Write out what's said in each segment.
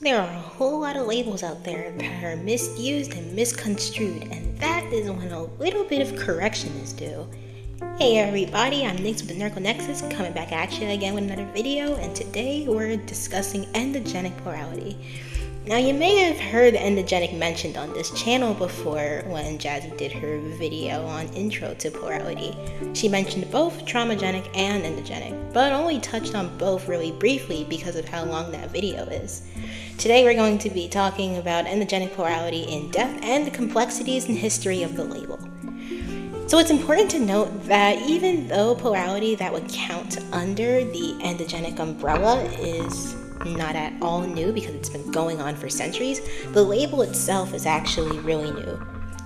There are a whole lot of labels out there that are misused and misconstrued, and that is when a little bit of correction is due. Hey everybody, I'm Nixxie with the Nerdcore Nexus, coming back at you again with another video, and today we're discussing endogenic plurality. Now you may have heard endogenic mentioned on this channel before when Jazzy did her video on Intro to Plurality. She mentioned both traumagenic and endogenic, but only touched on both really briefly because of how long that video is. Today we're going to be talking about endogenic plurality in depth and the complexities and history of the label. So it's important to note that even though plurality that would count under the endogenic umbrella is not at all new because it's been going on for centuries, the label itself is actually really new.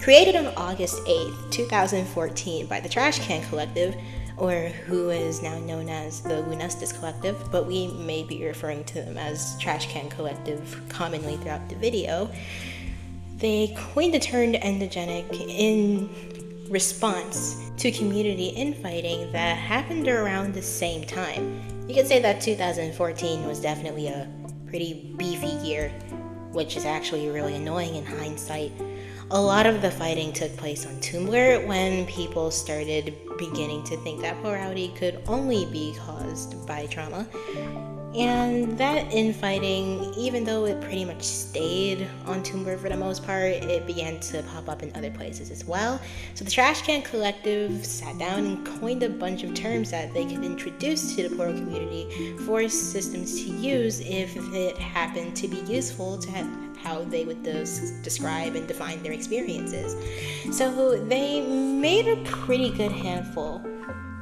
Created on August 8th, 2014 by the Trash Can Collective, or who is now known as the Lunastis Collective, but we may be referring to them as Trash Can Collective commonly throughout the video, they coined the term endogenic in response to community infighting that happened around the same time. You could say that 2014 was definitely a pretty beefy year, which is actually really annoying in hindsight. A lot of the fighting took place on Tumblr when people started beginning to think that plurality could only be caused by trauma. And that infighting, even though it pretty much stayed on Tumblr for the most part, it began to pop up in other places as well. So the Trash Can Collective sat down and coined a bunch of terms that they could introduce to the plural community for systems to use if it happened to be useful to how they would describe and define their experiences. So they made a pretty good handful,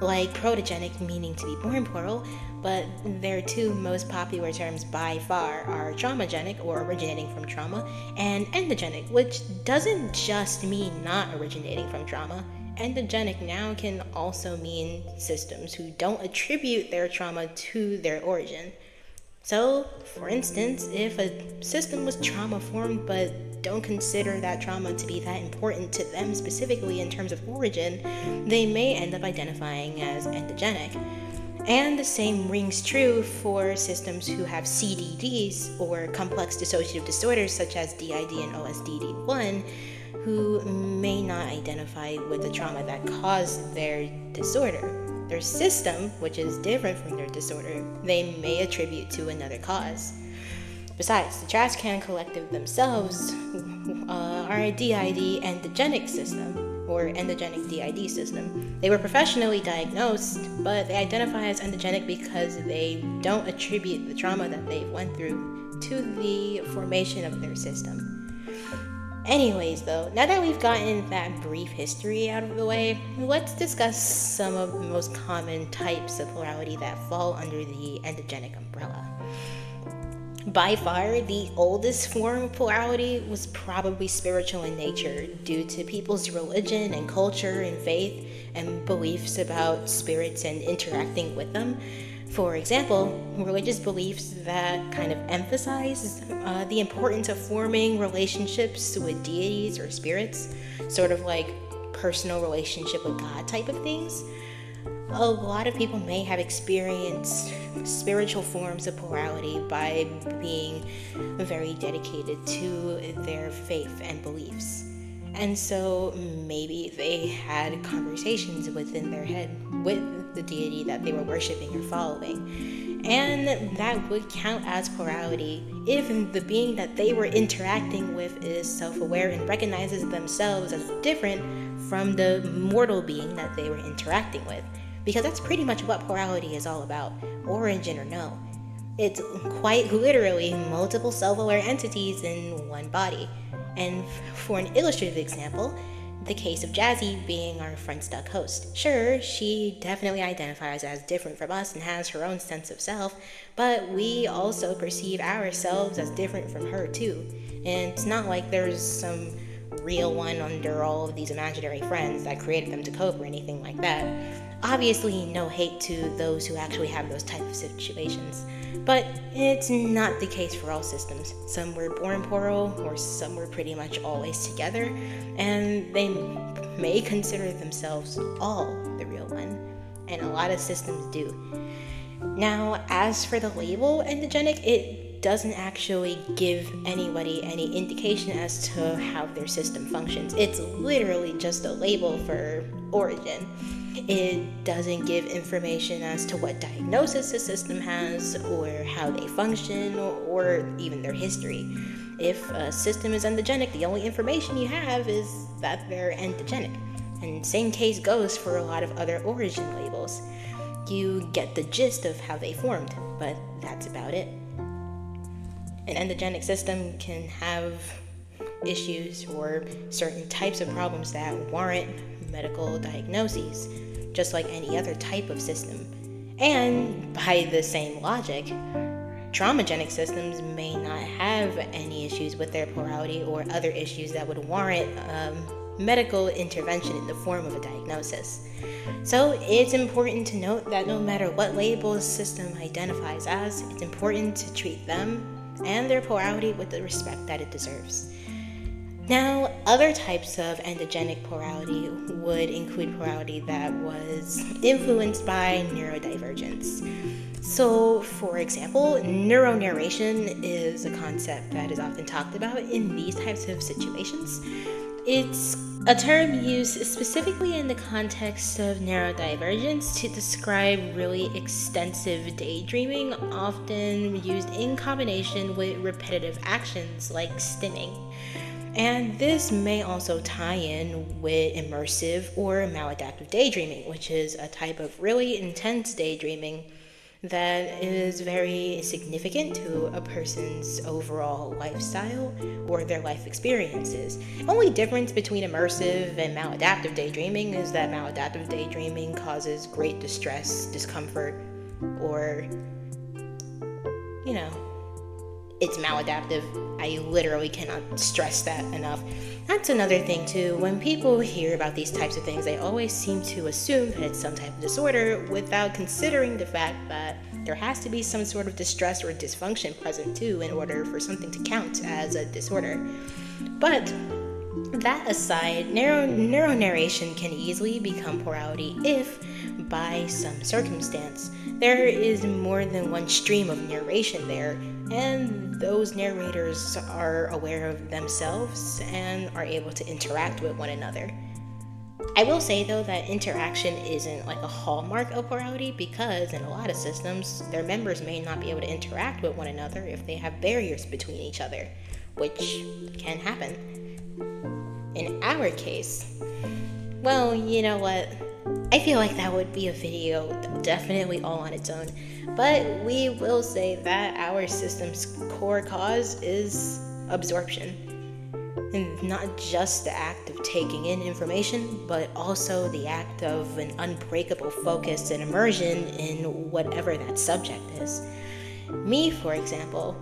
like protogenic, meaning to be born plural, but their two most popular terms by far are traumagenic, or originating from trauma, and endogenic, which doesn't just mean not originating from trauma. Endogenic now can also mean systems who don't attribute their trauma to their origin. So, for instance, if a system was trauma-formed but don't consider that trauma to be that important to them specifically in terms of origin, they may end up identifying as endogenic. And the same rings true for systems who have CDDs, or complex dissociative disorders such as DID and OSDD1, who may not identify with the trauma that caused their disorder. Their system, which is different from their disorder, they may attribute to another cause. Besides, the Trash Can Collective themselves are a DID endogenic system, or endogenic DID system. They were professionally diagnosed, but they identify as endogenic because they don't attribute the trauma that they went through to the formation of their system. Anyways though, now that we've gotten that brief history out of the way, let's discuss some of the most common types of plurality that fall under the endogenic umbrella. By far, the oldest form of plurality was probably spiritual in nature due to people's religion and culture and faith and beliefs about spirits and interacting with them. For example, religious beliefs that kind of emphasize the importance of forming relationships with deities or spirits, sort of like personal relationship with God type of things. A lot of people may have experienced spiritual forms of plurality by being very dedicated to their faith and beliefs. And so maybe they had conversations within their head with the deity that they were worshiping or following. And that would count as plurality if the being that they were interacting with is self-aware and recognizes themselves as different from the mortal being that they were interacting with. Because that's pretty much what plurality is all about, origin or no. It's quite literally multiple self-aware entities in one body. And for an illustrative example, the case of Jazzy being our front-stuck host. Sure, she definitely identifies as different from us and has her own sense of self, but we also perceive ourselves as different from her too. And it's not like there's some real one under all of these imaginary friends that created them to cope or anything like that. Obviously, no hate to those who actually have those type of situations, but it's not the case for all systems. Some were born plural, or some were pretty much always together, and they may consider themselves all the real one, and a lot of systems do. Now, as for the label endogenic, it doesn't actually give anybody any indication as to how their system functions. It's literally just a label for origin. It doesn't give information as to what diagnosis the system has, or how they function, or even their history. If a system is endogenic, the only information you have is that they're endogenic. And same case goes for a lot of other origin labels. You get the gist of how they formed, but that's about it. An endogenic system can have issues or certain types of problems that warrant medical diagnoses, just like any other type of system. And by the same logic, traumagenic systems may not have any issues with their plurality or other issues that would warrant medical intervention in the form of a diagnosis. So it's important to note that no matter what label a system identifies as, it's important to treat them and their plurality with the respect that it deserves. Now, other types of endogenic plurality would include plurality that was influenced by neurodivergence. So, for example, neuronarration is a concept that is often talked about in these types of situations. It's a term used specifically in the context of neurodivergence to describe really extensive daydreaming, often used in combination with repetitive actions like stimming. And this may also tie in with immersive or maladaptive daydreaming, which is a type of really intense daydreaming that is very significant to a person's overall lifestyle or their life experiences. The only difference between immersive and maladaptive daydreaming is that maladaptive daydreaming causes great distress, discomfort, or, it's maladaptive. I literally cannot stress that enough. That's another thing too. When people hear about these types of things, they always seem to assume that it's some type of disorder without considering the fact that there has to be some sort of distress or dysfunction present too in order for something to count as a disorder. But that aside, neuronarration can easily become plurality if, by some circumstance, there is more than one stream of narration there, and those narrators are aware of themselves and are able to interact with one another. I will say though that interaction isn't like a hallmark of plurality, because in a lot of systems, their members may not be able to interact with one another if they have barriers between each other, which can happen. In our case, well, you know what? I feel like that would be a video definitely all on its own, but we will say that our system's core cause is absorption. And not just the act of taking in information, but also the act of an unbreakable focus and immersion in whatever that subject is. Me, for example,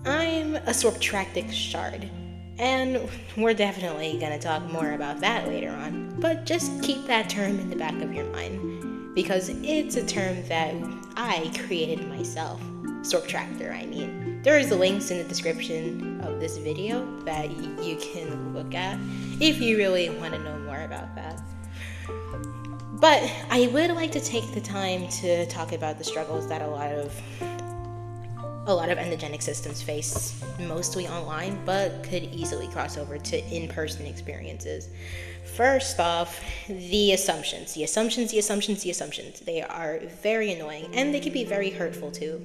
I'm a subtractic shard. And we're definitely going to talk more about that later on. But just keep that term in the back of your mind, because it's a term that I created myself. Subtractor, I mean. There is links in the description of this video that you can look at if you really want to know more about that. But I would like to take the time to talk about the struggles that a lot of endogenic systems face, mostly online, but could easily cross over to in-person experiences. First off, the assumptions. They are very annoying, and they can be very hurtful too.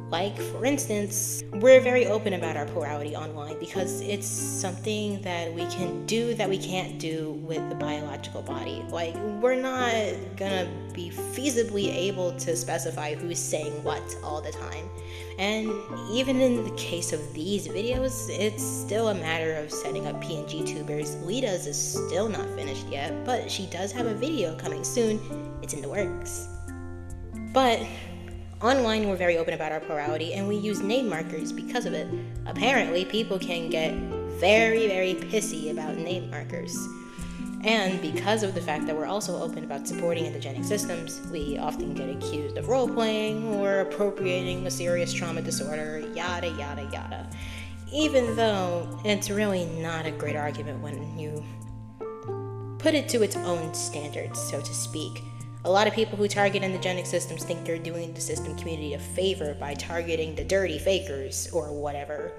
Like, for instance, we're very open about our plurality online because it's something that we can do that we can't do with the biological body. Like, we're not gonna be feasibly able to specify who's saying what all the time. And even in the case of these videos, it's still a matter of setting up PNG tubers. Lita's is still not finished yet, but she does have a video coming soon. It's in the works. But online, we're very open about our plurality, and we use name markers because of it. Apparently, people can get very, very pissy about name markers. And because of the fact that we're also open about supporting endogenic systems, we often get accused of role-playing or appropriating a serious trauma disorder, yada, yada, yada. Even though it's really not a great argument when you put it to its own standards, so to speak. A lot of people who target endogenic systems think they're doing the system community a favor by targeting the dirty fakers or whatever,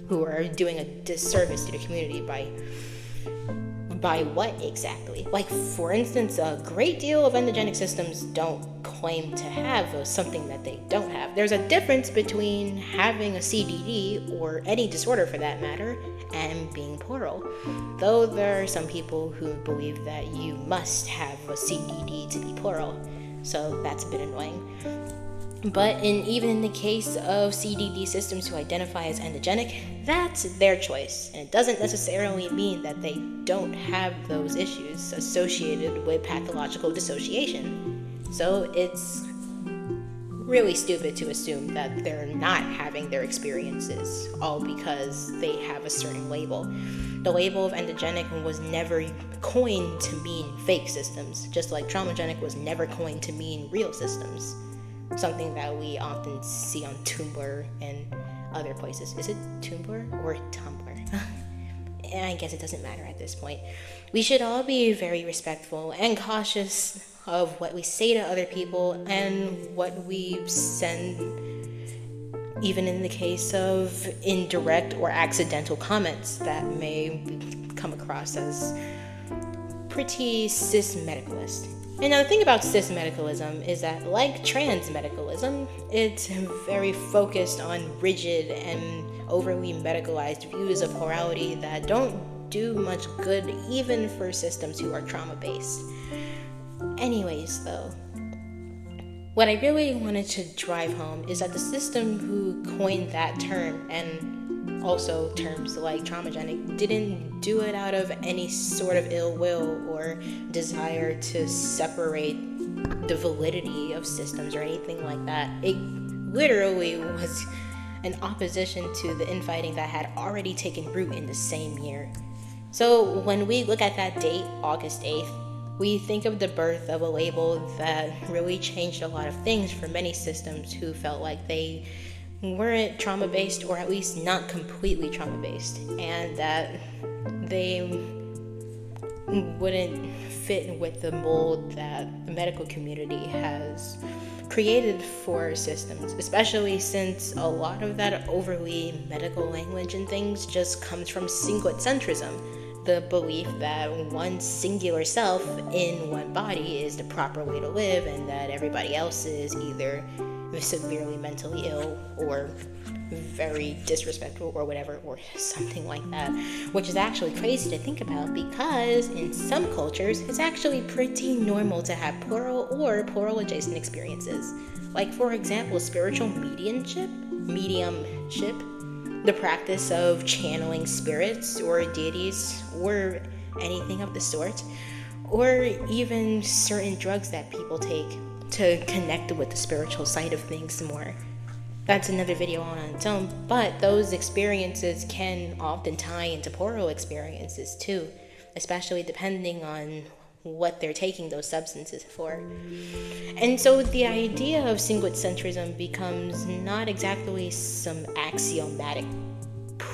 who are doing a disservice to the community by what exactly? Like, for instance, a great deal of endogenic systems don't claim to have something that they don't have. There's a difference between having a CDD, or any disorder for that matter, and being plural. Though there are some people who believe that you must have a CDD to be plural, so that's a bit annoying. But even in the case of CDD systems who identify as endogenic, that's their choice. And it doesn't necessarily mean that they don't have those issues associated with pathological dissociation. So it's really stupid to assume that they're not having their experiences all because they have a certain label. The label of endogenic was never coined to mean fake systems, just like traumagenic was never coined to mean real systems. Something that we often see on Tumblr and other places. Is it Tumblr or Tumblr? I guess it doesn't matter at this point. We should all be very respectful and cautious of what we say to other people and what we send, even in the case of indirect or accidental comments that may come across as pretty cis-medicalist. And now the thing about cis-medicalism is that, like trans-medicalism, it's very focused on rigid and overly medicalized views of plurality that don't do much good even for systems who are trauma-based. Anyways, though, what I really wanted to drive home is that the system who coined that term, and also terms like traumagenic, didn't do it out of any sort of ill will or desire to separate the validity of systems or anything like that. It literally was an opposition to the infighting that had already taken root in the same year. So when we look at that date, August 8th, we think of the birth of a label that really changed a lot of things for many systems who felt like they weren't trauma-based, or at least not completely trauma-based, and that they wouldn't fit with the mold that the medical community has created for systems, especially since a lot of that overly medical language and things just comes from singlet-centrism, the belief that one singular self in one body is the proper way to live, and that everybody else is either severely mentally ill or very disrespectful or whatever, or something like that, which is actually crazy to think about because in some cultures it's actually pretty normal to have plural or plural adjacent experiences, like for example spiritual mediumship, the practice of channeling spirits or deities or anything of the sort, or even certain drugs that people take to connect with the spiritual side of things more. That's another video on its own, but those experiences can often tie into plural experiences too, especially depending on what they're taking those substances for. And so the idea of singlet-centrism becomes not exactly some axiomatic,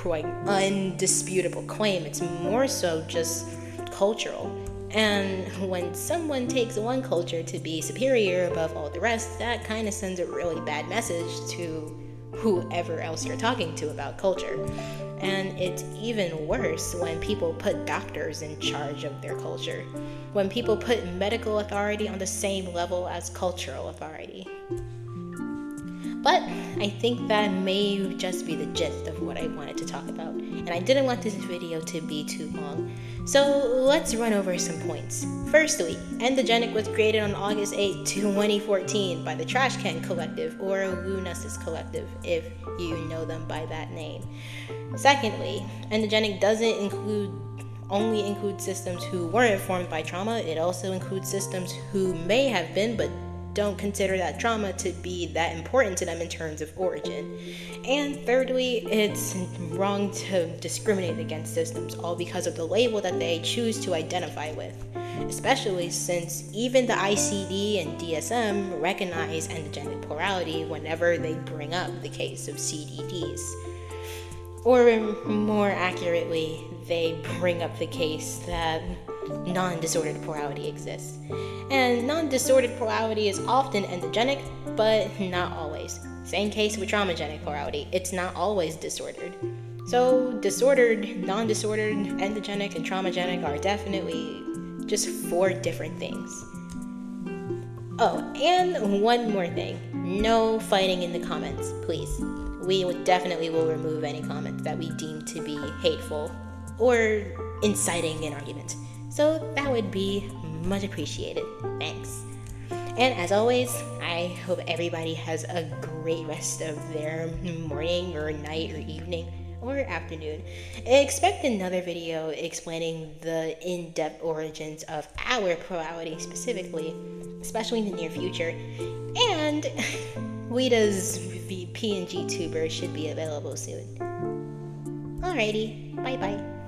undisputable claim. It's more so just cultural. And when someone takes one culture to be superior above all the rest, that kind of sends a really bad message to whoever else you're talking to about culture. And it's even worse when people put doctors in charge of their culture, when people put medical authority on the same level as cultural authority. But I think that may just be the gist of what I wanted to talk about, and I didn't want this video to be too long. So let's run over some points. Firstly, Endogenic was created on August 8, 2014 by the Trash Can Collective, or Lunasis Collective, if you know them by that name. Secondly, Endogenic doesn't only include systems who weren't formed by trauma, it also includes systems who may have been but don't consider that trauma to be that important to them in terms of origin. And thirdly, it's wrong to discriminate against systems all because of the label that they choose to identify with, especially since even the ICD and DSM recognize endogenic plurality whenever they bring up the case of CDDs. Or more accurately, they bring up the case that non-disordered plurality exists. And non-disordered plurality is often endogenic, but not always. Same case with traumagenic plurality. It's not always disordered. So disordered, non-disordered, endogenic, and traumagenic are definitely just 4 different things. Oh, and one more thing. No fighting in the comments, please. We definitely will remove any comments that we deem to be hateful or inciting an argument. So that would be much appreciated. Thanks. And as always, I hope everybody has a great rest of their morning or night or evening or afternoon. Expect another video explaining the in-depth origins of our plurality specifically, especially in the near future. And Weeda's PNG tuber should be available soon. Alrighty, bye bye.